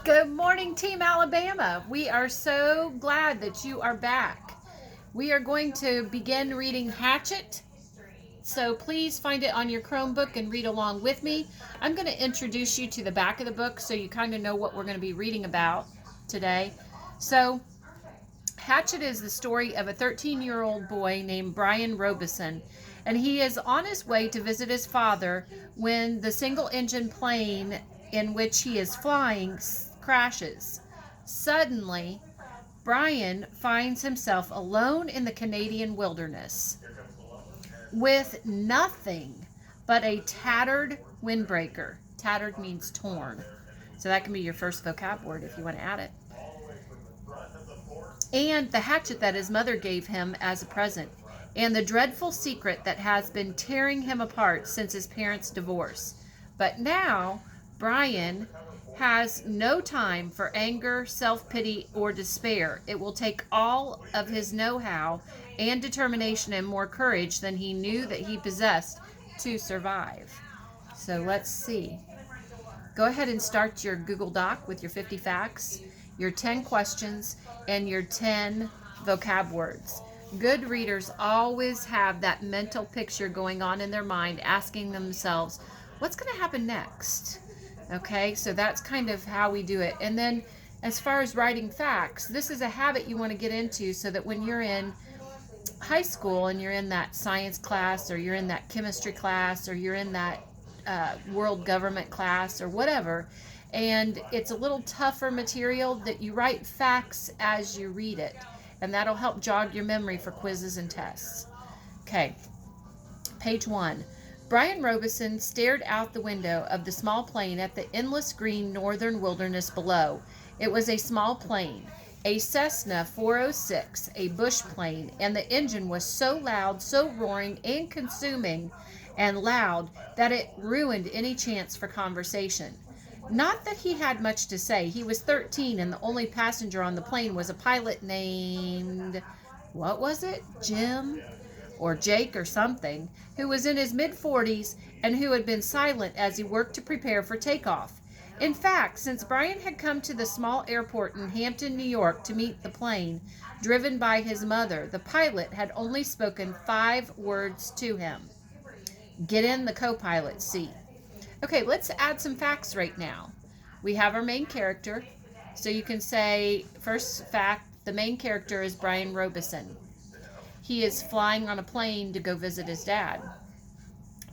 Good morning, Team Alabama. We are so glad that you are back. We are going to begin reading Hatchet. So please find it on your Chromebook and read along with me. I'm going to introduce you to the back of the book so you kind of know what we're going to be reading about today. So Hatchet is the story of a 13-year-old boy named Brian Robeson, and he is on his way to visit his father when the single-engine plane in which he is flying crashes. Suddenly, Brian finds himself alone in the Canadian wilderness with nothing but a tattered windbreaker. Tattered means torn. So that can be your first vocab word if you want to add it. And the hatchet that his mother gave him as a present, and the dreadful secret that has been tearing him apart since his parents' divorce. But now, Brian has no time for anger, self-pity, or despair. It will take all of his know-how and determination and more courage than he knew that he possessed to survive. So let's see. Go ahead and start your Google Doc with your 50 facts, your 10 questions, and your 10 vocab words. Good readers always have that mental picture going on in their mind, asking themselves, what's going to happen next? Okay, so that's kind of how we do it. And then as far as writing facts, this is a habit you want to get into so that when you're in high school and you're in that science class, or you're in that chemistry class, or you're in that world government class or whatever, and it's a little tougher material, that you write facts as you read it, and that'll help jog your memory for quizzes and tests. Okay, page 1. Brian Robeson stared out the window of the small plane at the endless green northern wilderness below. It was a small plane, a Cessna 406, a bush plane, and the engine was so loud, so roaring and consuming and loud that it ruined any chance for conversation. Not that he had much to say. He was 13, and the only passenger on the plane was a pilot named, what was it? Jim? Or Jake or something, who was in his mid-40s and who had been silent as he worked to prepare for takeoff. In fact, since Brian had come to the small airport in Hampton, New York to meet the plane, driven by his mother, the pilot had only spoken 5 words to him. Get in the co-pilot seat. Okay, let's add some facts right now. We have our main character. So you can say, first fact, the main character is Brian Robeson. He is flying on a plane to go visit his dad.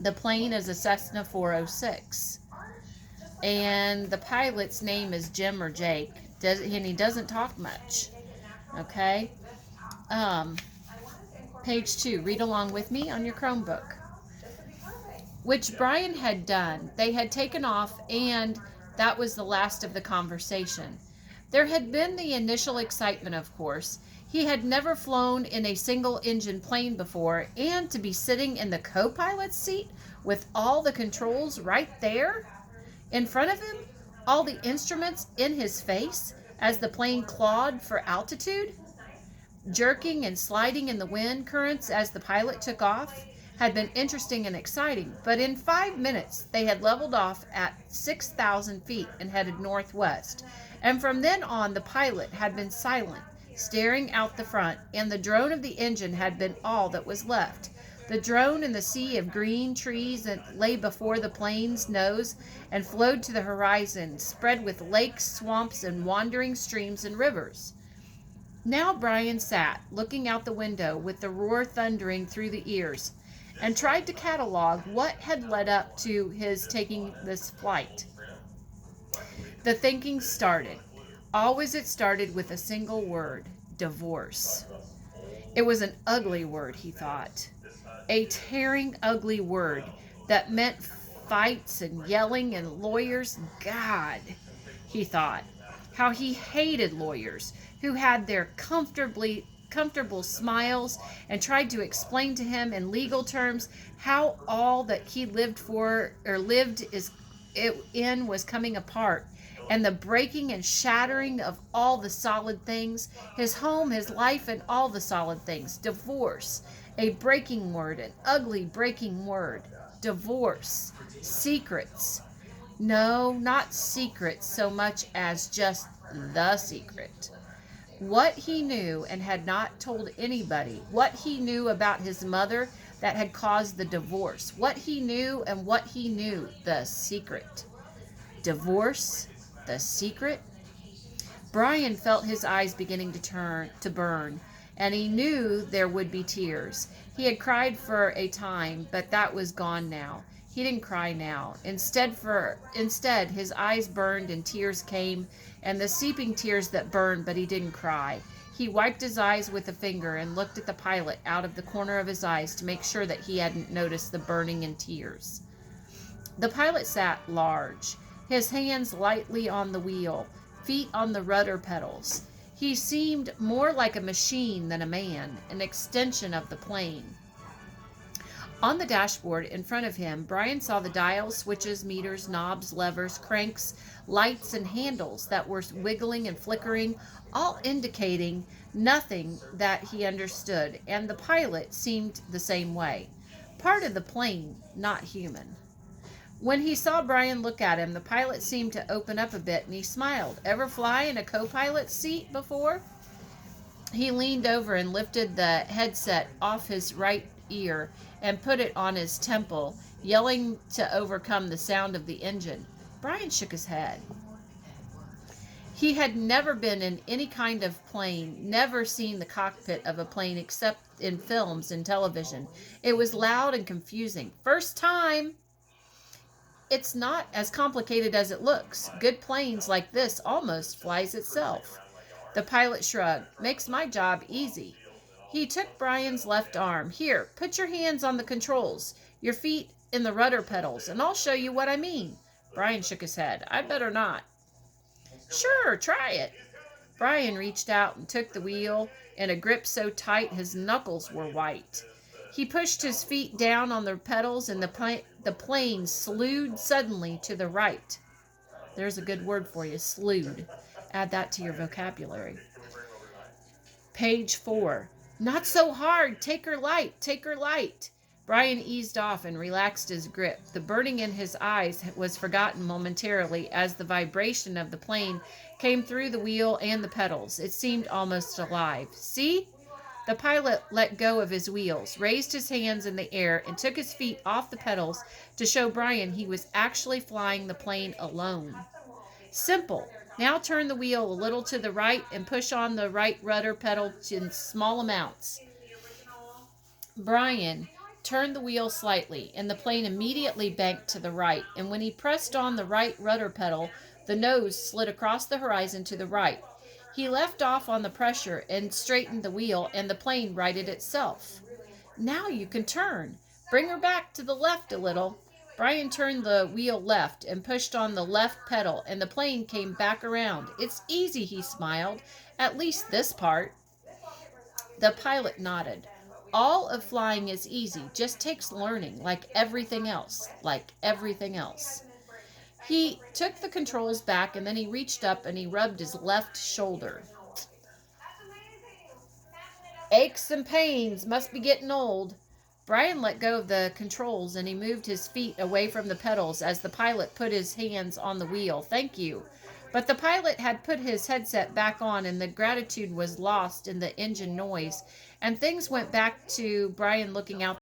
The plane is a Cessna 406. And the pilot's name is Jim or Jake. And he doesn't talk much. Okay? Page 2. Read along with me on your Chromebook. Which Brian had done. They had taken off, and that was the last of the conversation. There had been the initial excitement, of course. He had never flown in a single-engine plane before, and to be sitting in the co-pilot's seat with all the controls right there in front of him, all the instruments in his face as the plane clawed for altitude, jerking and sliding in the wind currents as the pilot took off, had been interesting and exciting. But in 5 minutes, they had leveled off at 6,000 feet and headed northwest. And from then on, the pilot had been silent, staring out the front, and the drone of the engine had been all that was left. The drone in the sea of green trees that lay before the plane's nose and flowed to the horizon, spread with lakes, swamps, and wandering streams and rivers. Now Brian sat, looking out the window with the roar thundering through the ears, and tried to catalog what had led up to his taking this flight. The thinking started. Always it started with a single word: divorce. It was an ugly word, he thought. A tearing, ugly word that meant fights and yelling and lawyers. God, he thought, how he hated lawyers who had their comfortable smiles and tried to explain to him in legal terms how all that he lived in was coming apart, and the breaking and shattering of all the solid things, his home, his life, and all the solid things. Divorce, a breaking word, an ugly breaking word. Divorce, secrets, No, not secret so much as just the secret. What he knew and had not told anybody, what he knew about his mother that had caused the divorce, what he knew and what he knew, the secret. Divorce? The secret? Brian felt his eyes beginning to burn, and he knew there would be tears. He had cried for a time, but that was gone now. He didn't cry now. Instead his eyes burned and tears came, and the seeping tears that burned, but he didn't cry. He wiped his eyes with a finger and looked at the pilot out of the corner of his eyes to make sure that he hadn't noticed the burning and tears. The pilot sat large, his hands lightly on the wheel, feet on the rudder pedals. He seemed more like a machine than a man, an extension of the plane. On the dashboard in front of him, Brian saw the dials, switches, meters, knobs, levers, cranks, lights, and handles that were wiggling and flickering, all indicating nothing that he understood, and the pilot seemed the same way. Part of the plane, not human. When he saw Brian look at him, the pilot seemed to open up a bit and he smiled. Ever fly in a co-pilot's seat before? He leaned over and lifted the headset off his right ear and put it on his temple, yelling to overcome the sound of the engine. Brian shook his head. He had never been in any kind of plane, never seen the cockpit of a plane except in films and television. It was loud and confusing. First time! It's not as complicated as it looks. Good planes like this almost flies itself. The pilot shrugged. Makes my job easy. He took Brian's left arm. Here, put your hands on the controls, your feet in the rudder pedals, and I'll show you what I mean. Brian shook his head. I'd better not. Sure, try it. Brian reached out and took the wheel in a grip so tight his knuckles were white. He pushed his feet down on the pedals and the plane slewed suddenly to the right. There's a good word for you, slewed. Add that to your vocabulary. Page 4. Not so hard. Take her light. Take her light. Brian eased off and relaxed his grip. The burning in his eyes was forgotten momentarily as the vibration of the plane came through the wheel and the pedals. It seemed almost alive. See? The pilot let go of his wheels, raised his hands in the air, and took his feet off the pedals to show Brian he was actually flying the plane alone. Simple. Now turn the wheel a little to the right and push on the right rudder pedal in small amounts. Brian turned the wheel slightly, and the plane immediately banked to the right, and when he pressed on the right rudder pedal, the nose slid across the horizon to the right. He left off on the pressure and straightened the wheel, and the plane righted itself. Now you can turn. Bring her back to the left a little. Brian turned the wheel left and pushed on the left pedal, and the plane came back around. It's easy, he smiled. At least this part. The pilot nodded. All of flying is easy, just takes learning, like everything else. Like everything else. He took the controls back, and then he reached up and he rubbed his left shoulder. Aches and pains, must be getting old. Brian let go of the controls and he moved his feet away from the pedals as the pilot put his hands on the wheel. Thank you. But the pilot had put his headset back on and the gratitude was lost in the engine noise, and things went back to Brian looking out